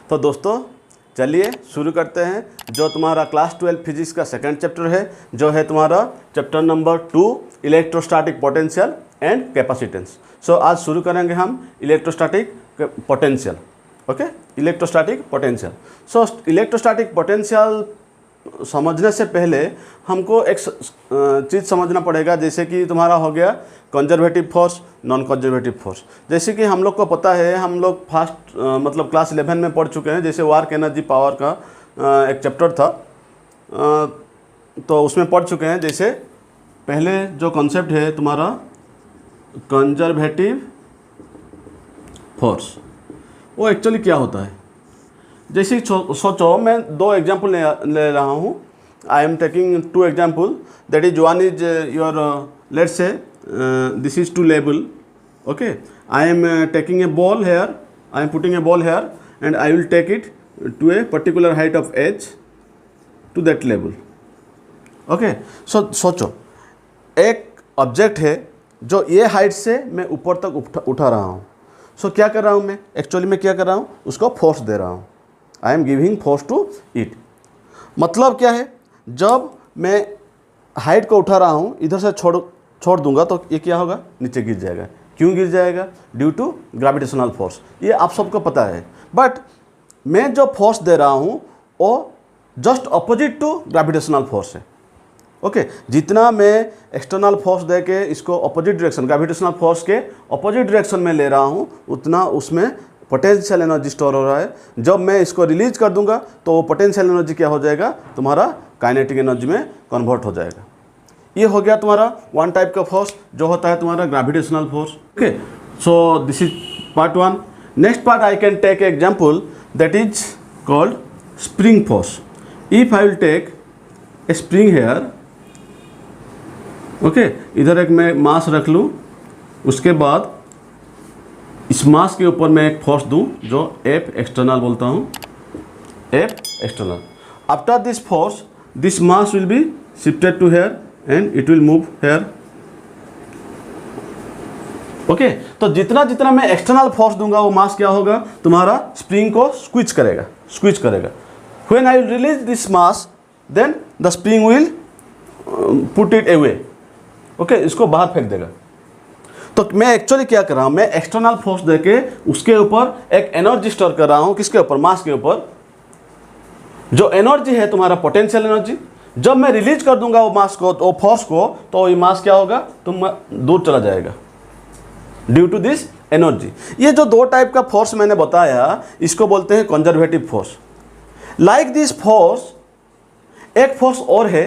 तो दोस्तों चलिए शुरू करते हैं। जो तुम्हारा क्लास 12 फिजिक्स का सेकंड चैप्टर है, जो है तुम्हारा chapter number 2 electrostatic potential and capacitance. So आज शुरू करेंगे हम electrostatic potential. Okay, electrostatic potential. So electrostatic potential समझने से पहले हमको एक चीज़ समझना पड़ेगा, जैसे कि तुम्हारा हो गया conservative force, non conservative force. जैसे कि हम लोग को पता है, हम लोग फर्स्ट मतलब क्लास 11 में पढ़ चुके हैं। जैसे वर्क एनर्जी पावर का एक चैप्टर था, तो उसमें पढ़ चुके हैं। जैसे पहले जो कॉन्सेप्ट है तुम्हारा कंजर्वेटिव फोर्स, वो एक्चुअली क्या होता है। जैसे सोचो, मैं दो एग्जाम्पल ले रहा हूँ। I am taking two example, that is one is your let's say this is two level. Okay, I am taking a ball here, I am putting a ball here and I will take it to a particular height of H to that level. Okay, सोचो एक object है जो ये height से मैं ऊपर तक उठा रहा हूँ। सो क्या कर रहा हूँ मैं, एक्चुअली मैं क्या कर रहा हूँ, उसको फोर्स दे रहा हूँ। I am giving force to it. मतलब क्या है, जब मैं हाइट को उठा रहा हूँ, इधर से छोड़ दूंगा तो ये क्या होगा, नीचे गिर जाएगा। क्यों गिर जाएगा? Due to gravitational force. ये आप सबको पता है। बट मैं जो फोर्स दे रहा हूँ वो just opposite to gravitational force है। ओके, जितना मैं एक्सटर्नल फोर्स दे के इसको अपोजिट डायरेक्शन, ग्रेविटेशनल फोर्स के अपोजिट डायरेक्शन में ले रहा हूँ, उतना उसमें पोटेंशियल एनर्जी स्टोर हो रहा है। जब मैं इसको रिलीज कर दूंगा तो वो पोटेंशियल एनर्जी क्या हो जाएगा, तुम्हारा काइनेटिक एनर्जी में कन्वर्ट हो जाएगा। ये हो गया तुम्हारा वन टाइप का फोर्स, जो होता है तुम्हारा gravitational force. Okay, so this is part 1। Next part I can take example, that is called spring force. If I will take a spring here, okay, इधर एक मैं मास रख लूँ, उसके बाद इस मास के ऊपर मैं एक फोर्स दूं जो F एक्सटर्नल बोलता हूं, F external. After this force this mass will be shifted to here and it will move here. Okay, तो जितना जितना मैं एक्सटर्नल फोर्स दूंगा वो मास क्या होगा, तुम्हारा स्प्रिंग को स्क्वीज करेगा। When I will release this mass then the spring will put it away. Okay, इसको बाहर फेंक देगा। तो मैं एक्चुअली क्या कर रहा हूँ, मैं एक्सटर्नल फोर्स देके उसके ऊपर एक एनर्जी स्टोर कर रहा हूँ। किसके ऊपर? मास के ऊपर। जो एनर्जी है तुम्हारा पोटेंशियल एनर्जी, जब मैं रिलीज कर दूंगा वो मास को, वो फोर्स को, तो ये मास क्या होगा, तुम दूर चला जाएगा ड्यू टू दिस एनर्जी। ये जो दो टाइप का फोर्स मैंने बताया, इसको बोलते हैं conservative force. Like this force, एक फोर्स और है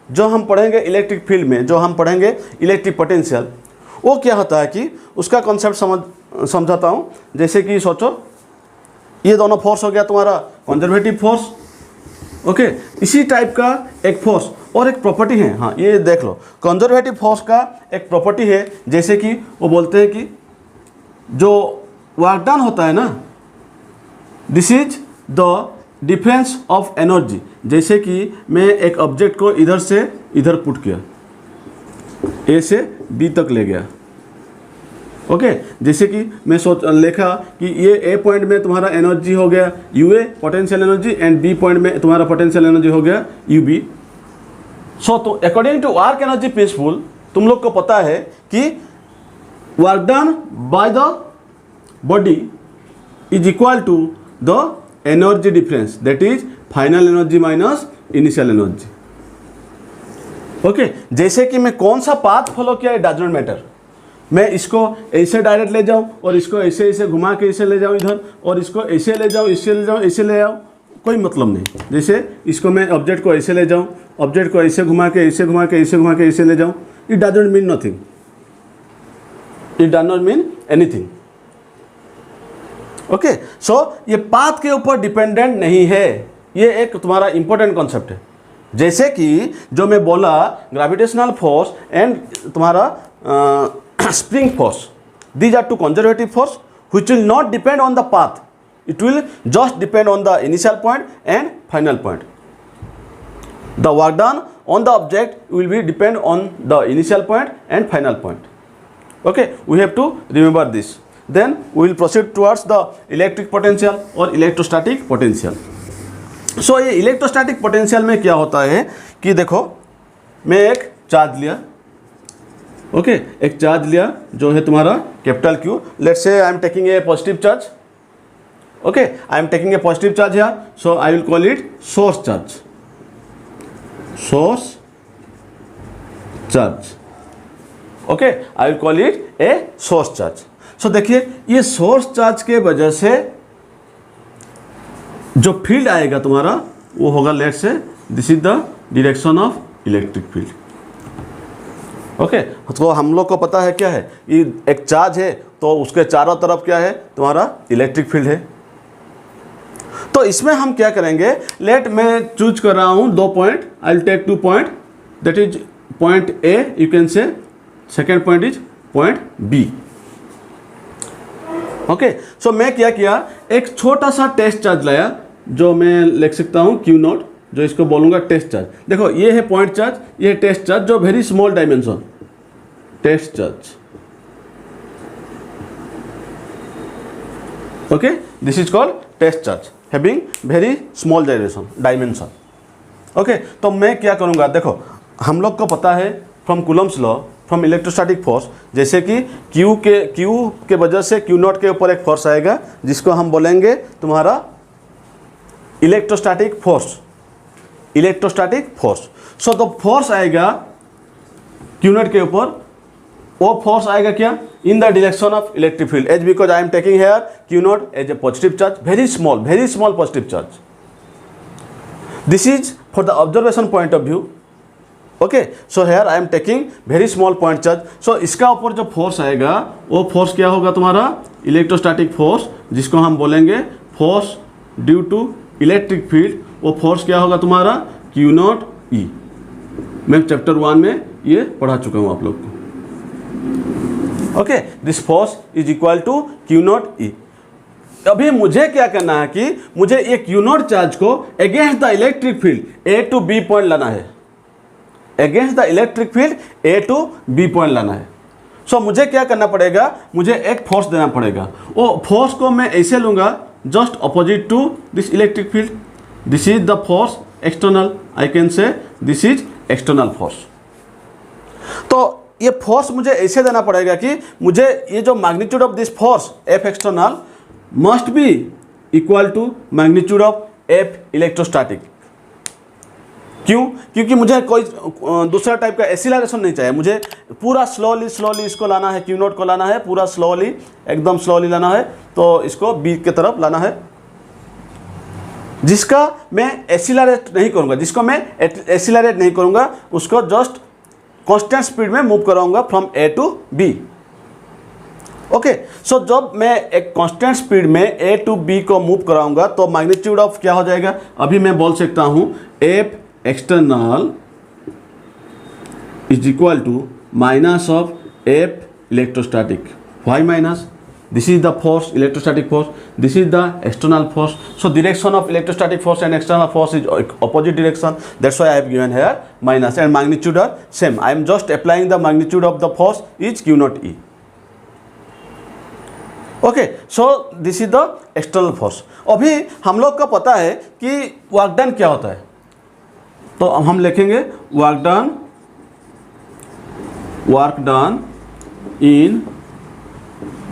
जो हम पढ़ेंगे इलेक्ट्रिक फील्ड में, जो हम पढ़ेंगे इलेक्ट्रिक पोटेंशियल। वो क्या होता है कि उसका कॉन्सेप्ट समझाता हूँ। जैसे कि सोचो, ये दोनों फोर्स हो गया तुम्हारा कंजर्वेटिव फोर्स। ओके, इसी टाइप का एक फोर्स और एक प्रॉपर्टी है। हाँ, ये देख लो, कंजर्वेटिव फोर्स का एक प्रॉपर्टी है, जैसे कि वो बोलते हैं कि जो वर्क डन होता है ना, this is the difference of energy. जैसे कि मैं एक ऑब्जेक्ट को इधर से इधर पुट किया, ए से बी तक ले गया। ओके, जैसे कि मैं लिखा कि ये ए पॉइंट में तुम्हारा एनर्जी हो गया UA potential energy, and B point में तुम्हारा पोटेंशियल एनर्जी हो गया यूबी। सो तो according to work energy principle, तुम लोग को पता है कि work done by the body is equal to the energy difference, that is final energy minus initial energy. Okay, जैसे कि मैं कौन सा पाथ फॉलो किया, इट डज नॉट मैटर। मैं इसको ऐसे डायरेक्ट ले जाऊं और इसको ऐसे ऐसे घुमा के ऐसे ले जाऊं इधर, और इसको ऐसे ले जाऊं, इससे ले जाऊं, ऐसे ले जाऊं, कोई मतलब नहीं। जैसे इसको मैं ऑब्जेक्ट को ऐसे ले जाऊं, ऑब्जेक्ट को ऐसे घुमा के ऐसे घुमा के ऐसे घुमा के ऐसे ले जाऊं, it does not mean nothing, it does not mean anything. Okay, so ये पाथ के ऊपर डिपेंडेंट नहीं है। ये एक तुम्हारा इंपॉर्टेंट कॉन्सेप्ट है। जैसे कि जो मैं बोला ग्रेविटेशनल फोर्स एंड तुम्हारा spring force, these are two conservative force which will not depend on the path, it will just depend on the initial point and final point. The work done on the object will be depend on the initial point and final point. Okay, we have to remember this. then we will proceed towards the electric potential और electrostatic potential. So ये electrostatic potential में क्या होता है कि देखो मैं एक चार्ज लिया, ओके एक चार्ज लिया जो है तुम्हारा capital Q. Let's say I am taking a positive charge, okay I am taking a positive charge here, so I will call it source charge, source charge, okay I will call it a source charge. So देखिए ये source charge के वजह से जो field आएगा तुम्हारा वो होगा, let's say this is the direction of electric field. Okay तो हम लोग को पता है क्या है, ये एक चार्ज है तो उसके चारों तरफ क्या है तुम्हारा इलेक्ट्रिक फील्ड है. तो इसमें हम क्या करेंगे, लेट मैं चूज कर रहा हूं 2 point, I will take 2 point, that is point A you can say, second point is point B. Okay so मैं क्या किया, एक छोटा सा टेस्ट चार्ज लाया जो मैं लिख सकता हूं Q0, जो इसको बोलूंगा टेस्ट चार्ज. देखो ये है पॉइंट चार्ज, ये है टेस्ट चार्ज जो very small dimension, test charge. Okay this is called test charge having very small dimension. Okay तो मैं क्या करूंगा, देखो हम लोग को पता है from Coulomb's law, from electrostatic force, जैसे कि Q के वजह से Q0 के ऊपर एक फोर्स आएगा जिसको हम बोलेंगे तुम्हारा इलेक्ट्रोस्टैटिक फोर्स, इलेक्ट्रोस्टैटिक फोर्स. सो तो फोर्स आएगा Q0 के ऊपर, वो फोर्स आएगा क्या, in the direction of electric field, as because I am taking here Q0 as a positive charge, very small positive charge. This is for the observation point of view. Okay so here I am taking very small point charge. So इसका ऊपर जो force आएगा वो force क्या होगा तुम्हारा electrostatic force, जिसको हम बोलेंगे force due to electric field. वो फोर्स क्या होगा तुम्हारा Q0E. मैं चैप्टर 1 में ये पढ़ा चुका हूँ आप लोग को. Okay this force is equal to Q0E. अभी मुझे क्या करना है कि मुझे ये Q0 चार्ज को against the electric field A to B point लाना है, against the electric field A to B point लाना है. सो मुझे क्या करना पड़ेगा, मुझे एक फोर्स देना पड़ेगा. वो फोर्स को मैं ऐसे लूँगा just opposite to this electric field. This is the force external, I can say this is external force. तो ये फोर्स मुझे ऐसे देना पड़ेगा कि मुझे ये जो magnitude of this force F external must be equal to magnitude of F electrostatic. क्यों, क्योंकि मुझे कोई दूसरा टाइप का एक्सीलरेशन नहीं चाहिए, मुझे पूरा स्लोली इसको लाना है, Q0 को लाना है पूरा स्लोली, एकदम स्लोली लाना है. तो इसको B की तरफ लाना है, जिसका मैं एक्सीलरेट नहीं करूंगा, जिसको मैं एक्सीलरेट नहीं करूंगा उसको जस्ट कांस्टेंट स्पीड में मूव कराऊंगा from A to B. Okay so जब मैं एक कांस्टेंट स्पीड में A टू B को मूव कराऊंगा तो मैग्नीट्यूड ऑफ क्या हो जाएगा, अभी मैं बोल सकता हूं F external is equal to minus of F electrostatic. Why minus? This is the force, electrostatic force. This is the external force. So direction of electrostatic force and external force is opposite direction. That's why I have given here minus, and magnitude are same. I am just applying the magnitude of the force is Q0E. Okay so this is the external force. अभी हम लोग का पता है कि work done क्या होता है, तो हम लिखेंगे work done in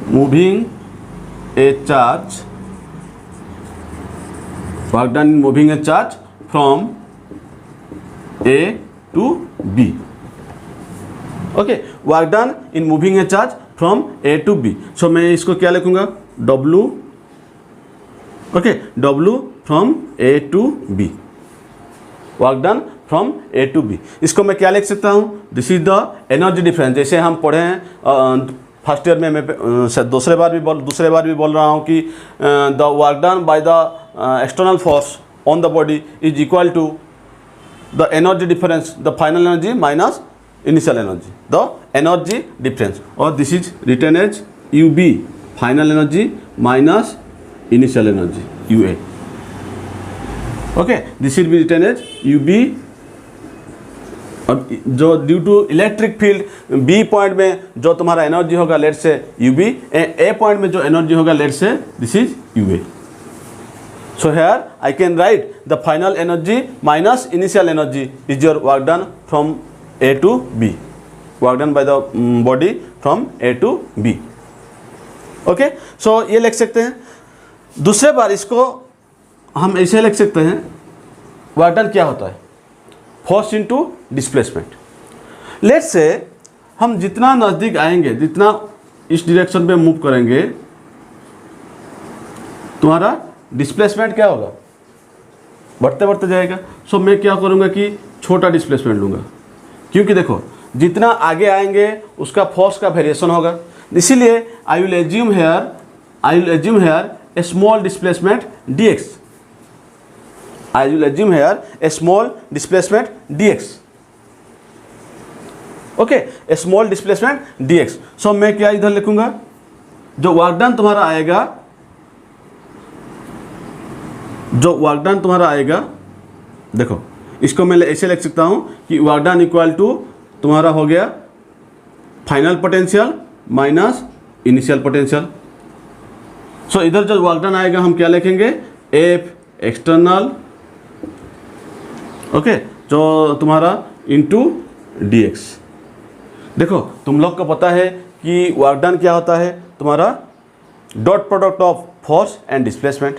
moving a charge, work done in moving a charge from A to B. Okay work done in moving a charge from A to B. So मैं इसको क्या लिखूंगा W, okay W from A to B, work done from A to B. इसको मैं क्या लिख सकता हूँ, this is the energy difference. जैसे हम पढ़े हैं फर्स्ट ईयर में, मैं दूसरे बार भी बोल रहा हूँ कि the work done by the external force on the body is equal to the energy difference, the final energy minus initial energy, the energy difference. और this is written as UB, final energy minus initial energy UA. Okay this will be written as UB और जो due to electric field B point में जो तुम्हारा energy होगा let से UV, ए point में जो एनर्जी होगा let say this is UA. So here I can write the final energy minus initial energy is your work done from A to B, work done by the body from A to B. Okay, so ये लिख सकते हैं. दूसरे बार इसको हम ऐसे लिख सकते हैं, वर्क डन क्या होता है, फोर्स इनटू डिस्प्लेसमेंट. लेट से हम जितना नज़दीक आएंगे, जितना इस डायरेक्शन पे मूव करेंगे, तुम्हारा डिस्प्लेसमेंट क्या होगा, बढ़ते बढ़ते जाएगा. सो मैं क्या करूँगा कि छोटा डिस्प्लेसमेंट लूँगा, क्योंकि देखो जितना आगे आएंगे उसका फोर्स का वेरिएशन होगा. इसीलिए I will assume here a small displacement dx. I will assume here a small displacement dx. Okay, a small displacement dx. So मैं क्या इधर लिखूँगा, जो वर्क डन तुम्हारा आएगा, देखो इसको मैं ऐसे लिख सकता हूँ कि वर्क डन इक्वल टू तुम्हारा हो गया final potential minus initial potential. So इधर जो वर्क डन आएगा हम क्या लिखेंगे, एफ एक्सटर्नल, ओके, जो तुम्हारा इनटू dx. देखो तुम लोग को पता है कि वर्क डन क्या होता है, तुम्हारा dot product of force and displacement.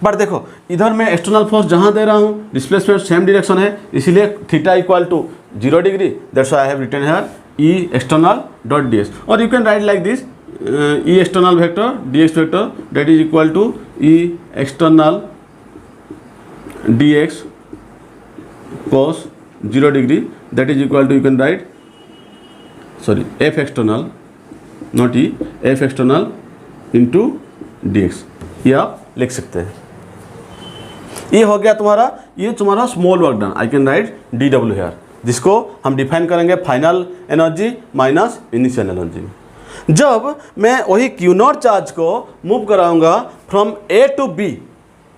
But देखो इधर मैं एक्सटर्नल फोर्स जहाँ दे रहा हूँ, डिस्प्लेसमेंट सेम डायरेक्शन है, इसीलिए theta equal to 0 degree. That's why I have written here E external dot ds. और you can write like this, E external vector dx vector that is equal to E external dx cos 0 degree that is equal to, you can write sorry F external not E, F external into dx. ये आप लिख सकते हैं. ये हो गया तुम्हारा, ये तुम्हारा small work done. I can write dw here, जिसको हम डिफाइन करेंगे final energy minus initial energy. जब मैं वही क्यू नॉट चार्ज को मूव कराऊंगा फ्रॉम ए टू बी,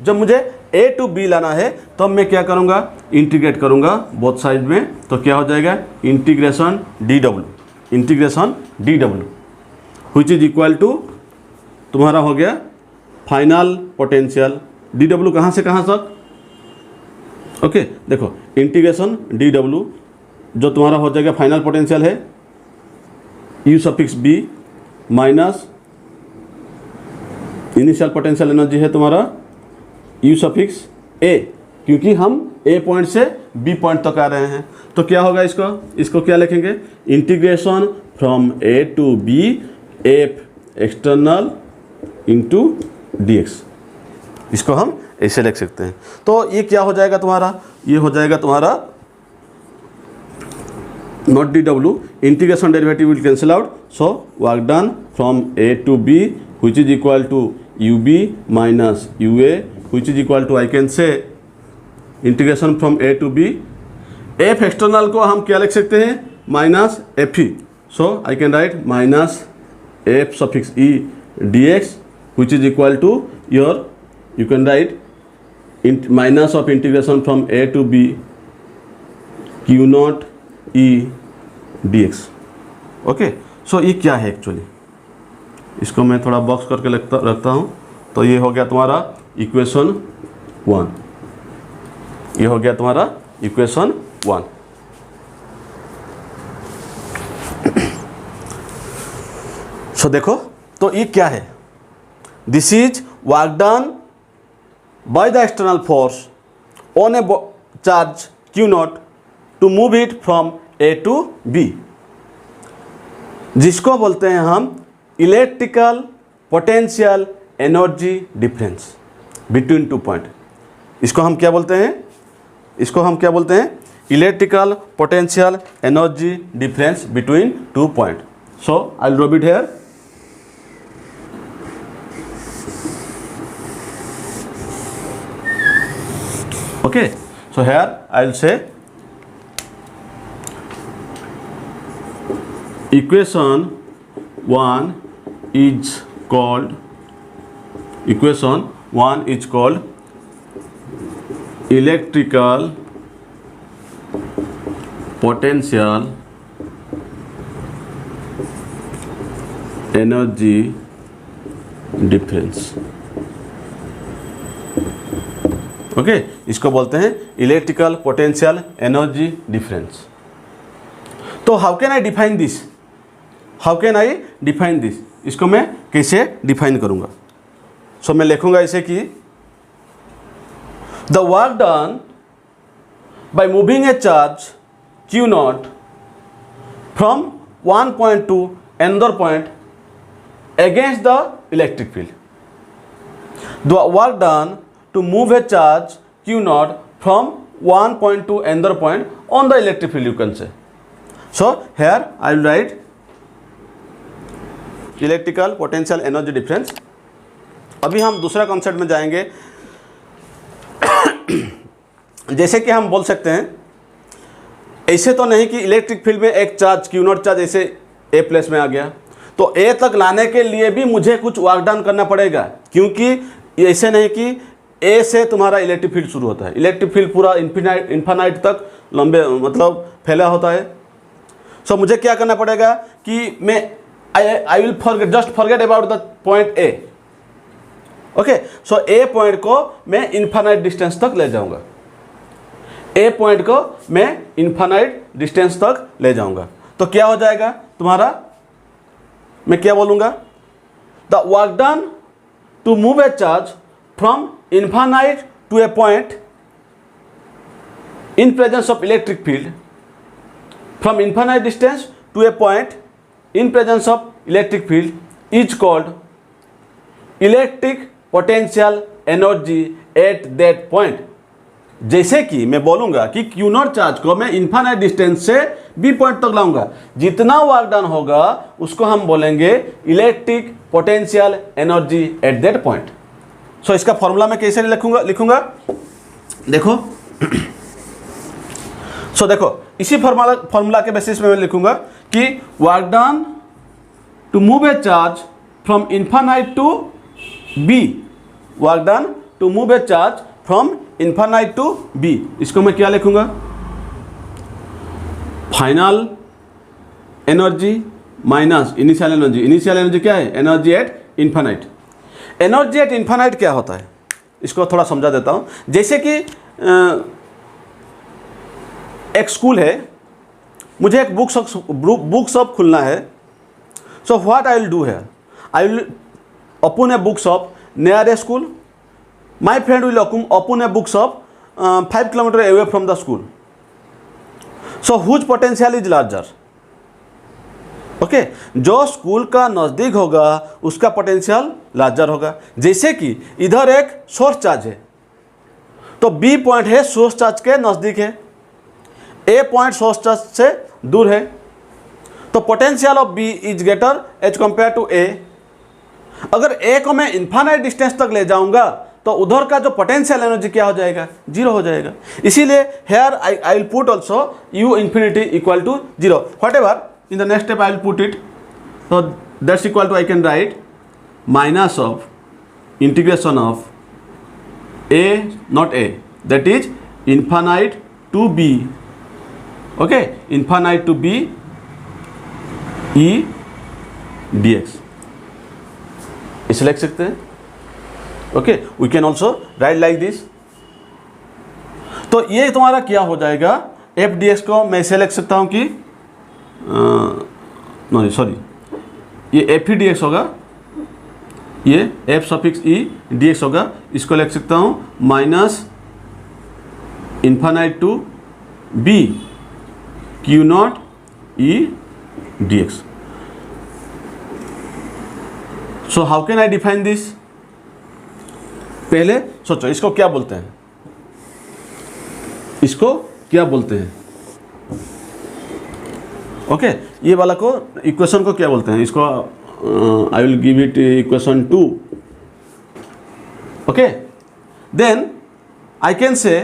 जब मुझे ए टू बी लाना है तो मैं क्या करूंगा, इंटीग्रेट करूंगा बोथ साइड में. तो क्या हो जाएगा, integration dw which is equal to तुम्हारा हो गया फाइनल पोटेंशियल dw कहाँ से कहाँ तक. ओके, देखो इंटीग्रेशन dw जो तुम्हारा हो जाएगा फाइनल पोटेंशियल है u suffix b minus initial potential energy है तुम्हारा u सफिक्स a, क्योंकि हम a पॉइंट से b पॉइंट तक आ रहे हैं. तो क्या होगा, इसको क्या लिखेंगे, integration from a to b f external into dx. इसको हम ऐसे लिख सकते हैं. तो ये क्या हो जाएगा तुम्हारा, ये हो जाएगा तुम्हारा not dw, integration derivative will cancel out. So work done from a to b which is equal to ub minus ua which is equal to, I can say integration from a to b. f external को हम क्या लिख सकते हैं, minus f ही. So I can write minus f suffix e dx which is equal to your, you can write minus of integration from a to b q naught e dx. Okay, so ये क्या है actually, इसको मैं थोड़ा box करके रखता हूँ. तो ये हो गया तुम्हारा इक्वेशन 1, ये हो गया तुम्हारा इक्वेशन 1. सो देखो तो ये क्या है, this is work done by the external force on a charge q naught to move it from a to b, जिसको बोलते हैं हम electrical potential energy difference between two point. इसको हम क्या बोलते हैं, electrical potential energy difference between two point. So I will draw it here. Okay, so here I will say equation 1 is called electrical potential energy difference. Okay, इसको बोलते हैं electrical potential energy difference. तो how can I define this, how can I define this, इसको मैं कैसे define करूंगा? सो मैं लिखूंगा इसे कि the work done by moving a charge Q naught from one point to another point against the electric field. The work done to move a charge Q naught from one point to another point on the electric field, you can say. So here I will write electrical potential energy difference. अभी हम दूसरा concept में जाएंगे। जैसे कि हम बोल सकते हैं, ऐसे तो नहीं कि इलेक्ट्रिक फील्ड में एक चार्ज क्यू नॉट चार्ज ऐसे ए प्लेस में आ गया, तो ए तक लाने के लिए भी मुझे कुछ वर्क डन करना पड़ेगा, क्योंकि ऐसे नहीं कि ए से तुम्हारा इलेक्ट्रिक फील्ड शुरू होता है। इलेक्ट्रिक फील्ड पूरा इन्फिनाइट तक लंबे मतलब फैला होता है। सो मुझे क्या करना पड़ेगा कि मैं I will just forget about the point A. Okay, so A point को मैं इन्फिनाइट डिस्टेंस तक ले जाऊंगा, ए पॉइंट को मैं इन्फिनाइट डिस्टेंस तक ले जाऊंगा। तो क्या हो जाएगा तुम्हारा, मैं क्या बोलूंगा, the work done to move a charge from infinite to a point in presence of electric field, from infinite distance to a point in presence of electric field is called electric potential energy at that point. जैसे कि मैं बोलूंगा कि Q naught charge को मैं infinite distance से B point तक लाऊंगा, जितना वर्क डन होगा उसको हम बोलेंगे electric potential energy at that point. So इसका फॉर्मूला मैं कैसे लिखूंगा देखो। सो देखो, इसी फॉर्मूला के बेसिस में मैं लिखूंगा कि work done to move a charge from infinite to B, work done to move a charge from infinite to B, इसको मैं क्या लिखूंगा, final energy minus initial energy. Initial energy क्या है, energy at infinite. Energy at infinite क्या होता है, इसको थोड़ा समझा देता हूं। जैसे कि एक स्कूल है, मुझे एक बुक शॉप खुलना है। So what I will do है, I will open a book shop near a school. My friend will open a book shop 5 kilometers away from the school. So whose potential is larger? Okay, जो school का नज़दीक होगा उसका potential larger होगा। जैसे कि इधर एक सोर्स चार्ज है, तो बी पॉइंट है सोर्स चार्ज के नज़दीक है, ए पॉइंट सोर्स चार्ज से दूर है, तो potential of B is greater as compare to A. अगर ए को मैं इन्फिनाइट डिस्टेंस तक ले जाऊंगा तो उधर का जो पोटेंशियल एनर्जी क्या हो जाएगा, जीरो हो जाएगा। इसीलिए here I will put also U infinity equal to zero, whatever in the next step I will put it. तो that's equal to I can write minus of integration of A naught A, that is infinite to B. Okay, infinite to B E D X, इसे लिख सकते हैं। Okay, we can also write like this. तो ये तुम्हारा क्या हो जाएगा, एफ डी एक्स को मैं इसे लिख सकता हूँ कि सॉरी, ये एफ ई डी एक्स होगा, ये F suffix E D X होगा, इसको लिख सकता हूँ minus infinite to B Q naught E D X. So how can I define this, पहले सोचो इसको क्या बोलते हैं, इसको क्या बोलते हैं। ओके, ये वाला को इक्वेशन को क्या बोलते हैं, इसको I will give it equation 2। Okay, then I can say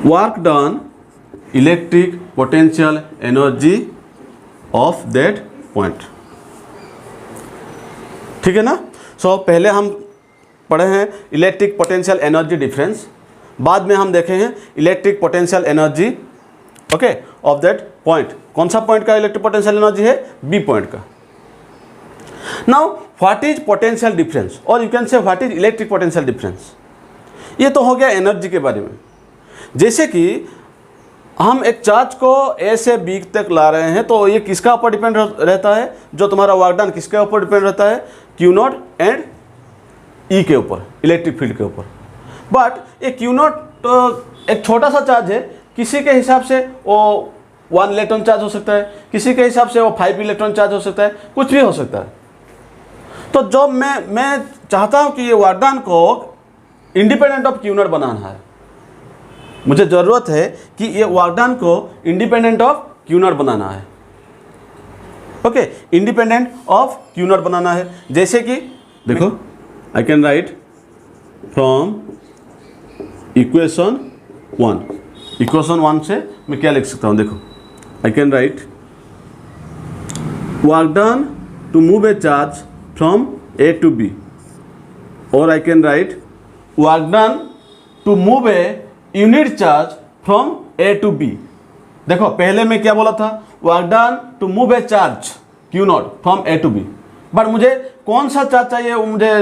work done electric potential energy of that point. ठीक है ना। सो पहले हम पढ़े हैं इलेक्ट्रिक पोटेंशियल एनर्जी डिफरेंस, बाद में हम देखेंगे electric potential energy, okay, of that point. कौन सा पॉइंट का इलेक्ट्रिक पोटेंशियल एनर्जी है? बी पॉइंट का। Now what is potential difference, और you can say what is electric potential difference. ये तो हो गया एनर्जी के बारे में। जैसे कि हम एक चार्ज को ए से बी तक ला रहे हैं, तो ये किसका ऊपर डिपेंड रहता है? जो तुम्हारा वर्क डन किसके ऊपर डिपेंड रहता है? क्यू नॉट एंड ई के ऊपर, इलेक्ट्रिक फील्ड के ऊपर। बट ये क्यू नॉट तो एक छोटा सा चार्ज है, किसी के हिसाब से वो 1 इलेक्ट्रॉन चार्ज हो सकता है, किसी के हिसाब से वो 5 इलेक्ट्रॉन चार्ज हो सकता है, कुछ भी हो सकता है। तो जो मैं चाहता हूँ कि ये वर्क डन को इंडिपेंडेंट ऑफ क्यू नॉट बनाना है। मुझे ज़रूरत है कि ये वर्क डन को इंडिपेंडेंट ऑफ क्यू नॉट बनाना है, okay, independent of Q naught बनाना है। जैसे कि देखो, I can write from equation 1। Equation 1 से मैं क्या लिख सकता हूँ? देखो, I can write work done to move a charge from A to B, और I can write work done to move a unit charge from A to B. देखो, पहले मैं क्या बोला था? Work done to move a charge Q naught from A to B. But मुझे कौन सा चार्ज चाहिए वो मुझे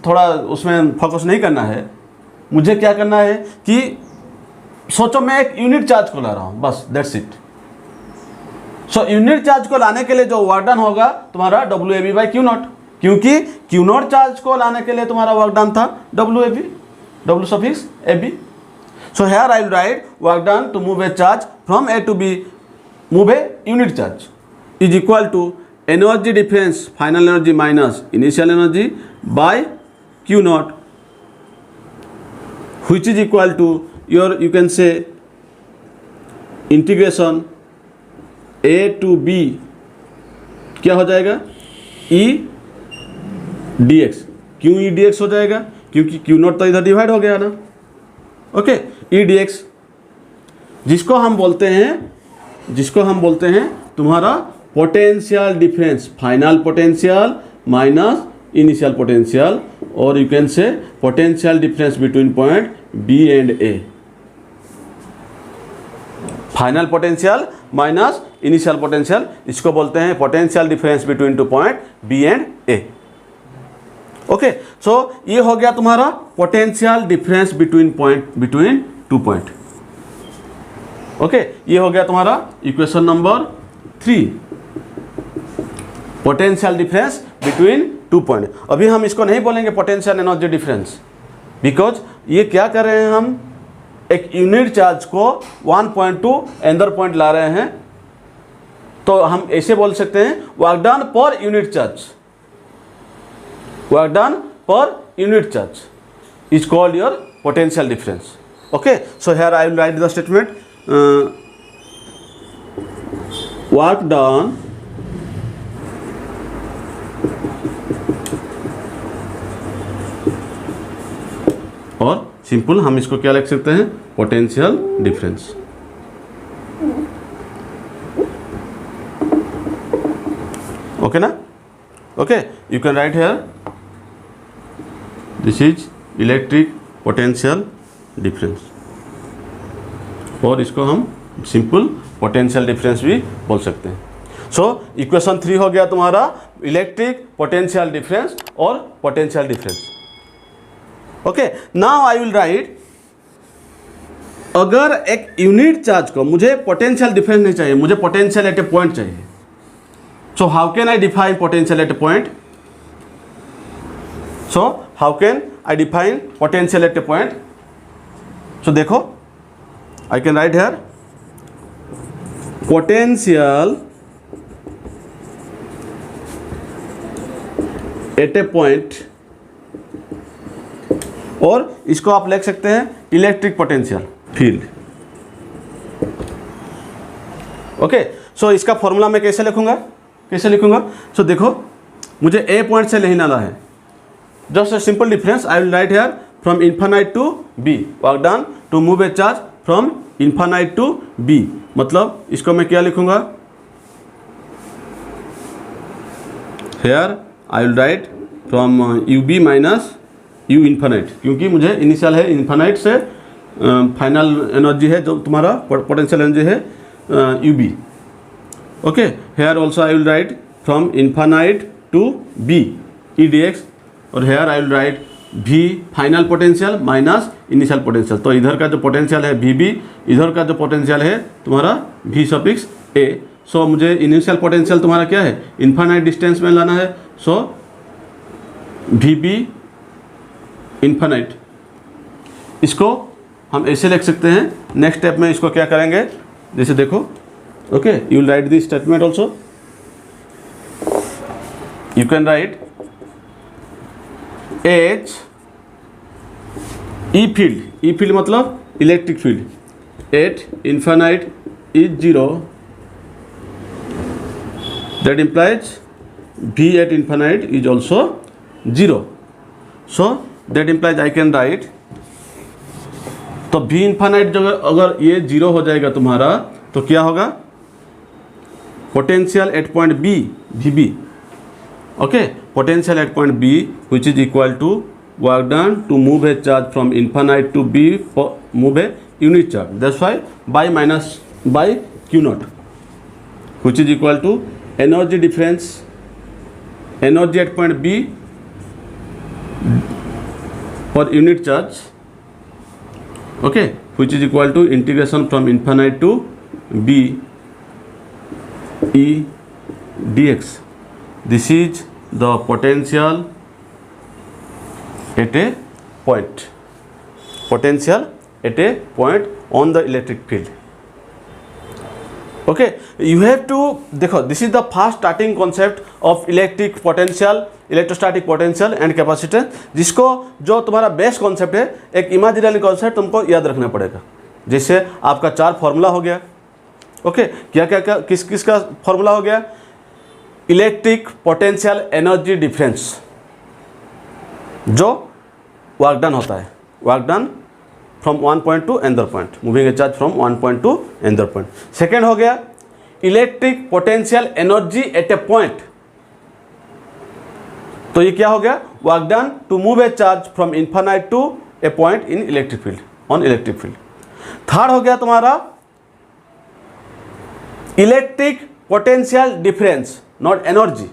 थोड़ा उसमें फोकस नहीं करना है। मुझे क्या करना है कि सोचो मैं एक यूनिट चार्ज को ला रहा हूँ, बस that's it. So unit charge को लाने के लिए जो वर्क डन होगा तुम्हारा W A B by Q naught, क्योंकि क्यू नॉट चार्ज को लाने के लिए तुम्हारा वर्क डन था W A B, W suffix A B. So here I will write work done to move a charge from A to B, move a unit charge, is equal to energy difference, final energy minus initial energy by Q naught, which is equal to your, you can say, integration A to B क्या हो जाएगा? E dx, क्यों E dx हो जाएगा? क्योंकि Q not तो इधर divide हो गया ना, ओके। ई डी एक्स जिसको हम बोलते हैं तुम्हारा potential difference, final potential minus initial potential, और you can say potential difference between point B and A. Final potential minus initial potential, इसको बोलते हैं potential difference between 2 point B and A, okay. So ये हो गया तुम्हारा potential difference between 2 point, okay. ये हो गया तुम्हारा equation number 3, potential difference between 2 point. अभी हम इसको नहीं बोलेंगे पोटेंशियल एनर्जी डिफरेंस, बिकॉज ये क्या कर रहे हैं, हम एक यूनिट चार्ज को 1.2 अंदर पॉइंट ला रहे हैं, तो हम ऐसे बोल सकते हैं work done per unit charge, work done per unit charge is called your potential difference, okay. So here I will write the statement, work done और सिंपल हम इसको क्या लिख सकते हैं? पोटेंशियल डिफरेंस, ओके ना, okay. You can write here this is electric potential difference, और इसको हम सिंपल पोटेंशियल डिफरेंस भी बोल सकते हैं। सो इक्वेशन 3 हो गया तुम्हारा इलेक्ट्रिक पोटेंशियल डिफरेंस और potential difference, okay. Now I will right, अगर एक यूनिट चार्ज को मुझे पोटेंशियल डिफरेंस नहीं चाहिए, मुझे पोटेंशियल एट ए पॉइंट चाहिए। सो how can I define potential at a point? So how can I define potential at a point? So देखो, I can write here potential at a point, और इसको आप लिख सकते हैं इलेक्ट्रिक पोटेंशियल फील्ड, ओके। सो इसका formula मैं कैसे लिखूंगा? सो देखो, मुझे ए पॉइंट से नहीं लाना है, just a simple difference. I will write here from infinite to B, work done to move a charge from infinite to B। मतलब इसको मैं क्या लिखूंगा? Here I will write from UB minus U infinite, क्योंकि मुझे initial है infinite से final energy है, जो तुम्हारा पोटेंशियल एनर्जी है UB. Okay, here also I will write from infinite to B EDX, और here I will write V final potential minus initial potential. तो इधर का जो पोटेंशियल है VB, इधर का जो पोटेंशियल है तुम्हारा V सफिक्स A. सो मुझे इनिशियल पोटेंशियल तुम्हारा क्या है, इन्फानाइट डिस्टेंस में लाना है. सो VB इन्फानाइट, इसको हम ऐसे लिख सकते हैं. नेक्स्ट स्टेप में इसको क्या करेंगे, जैसे देखो. Okay, you will write this statement also. You can write H E field मतलब electric field at infinite is 0. That implies V at infinite is also 0. So that implies I can write, तो V infinite जो अगर ये 0 हो जाएगा तुम्हारा, तो क्या होगा, potential at point B VB. Okay, potential at point B which is equal to work done to move a charge from infinite to B for move a unit charge. That's why by Q naught, which is equal to energy difference, energy at point B for unit charge. Okay, which is equal to integration from infinite to B E dx. This is the potential at a point. Potential at a point on the electric field. Okay, you have to देखो, this is the first starting concept of electric potential, electrostatic potential and capacitance, जिसको जो तुम्हारा base concept है, एक imaginary concept तुमको याद रखना पड़ेगा. जैसे आपका 4 फॉर्मूला हो गया. ओके, क्या क्या क्या किस का फॉर्मूला हो गया, इलेक्ट्रिक पोटेंशियल एनर्जी डिफरेंस, जो वर्क डन होता है, work done from one point to another point, moving a charge from one point to another point. Second हो गया electric potential energy at a point, तो ये क्या हो गया, work done to move a charge from infinite to a point in electric field, on electric field. Third हो गया तुम्हारा electric potential difference, not energy.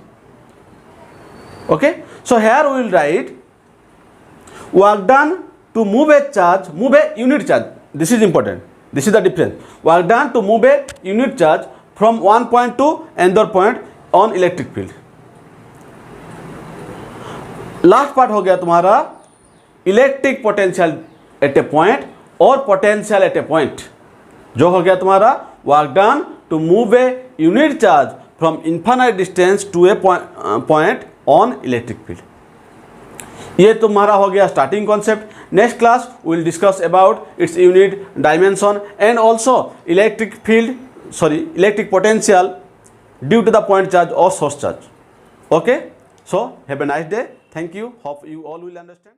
Okay, so here we will write work done to move a charge, move a unit charge. This is important, this is the difference. Work done to move a unit charge from one point to another point on electric field. Last part हो गया तुम्हारा electric potential at a point और potential at a point, जो हो गया तुम्हारा work done to move a unit charge from infinite distance to a point on electric field. ये तुम्हारा हो गया starting concept. Next class will discuss about its unit, dimension and also electric potential due to the point charge और source charge. Okay, so have a nice day. Thank you. Hope you all will understand.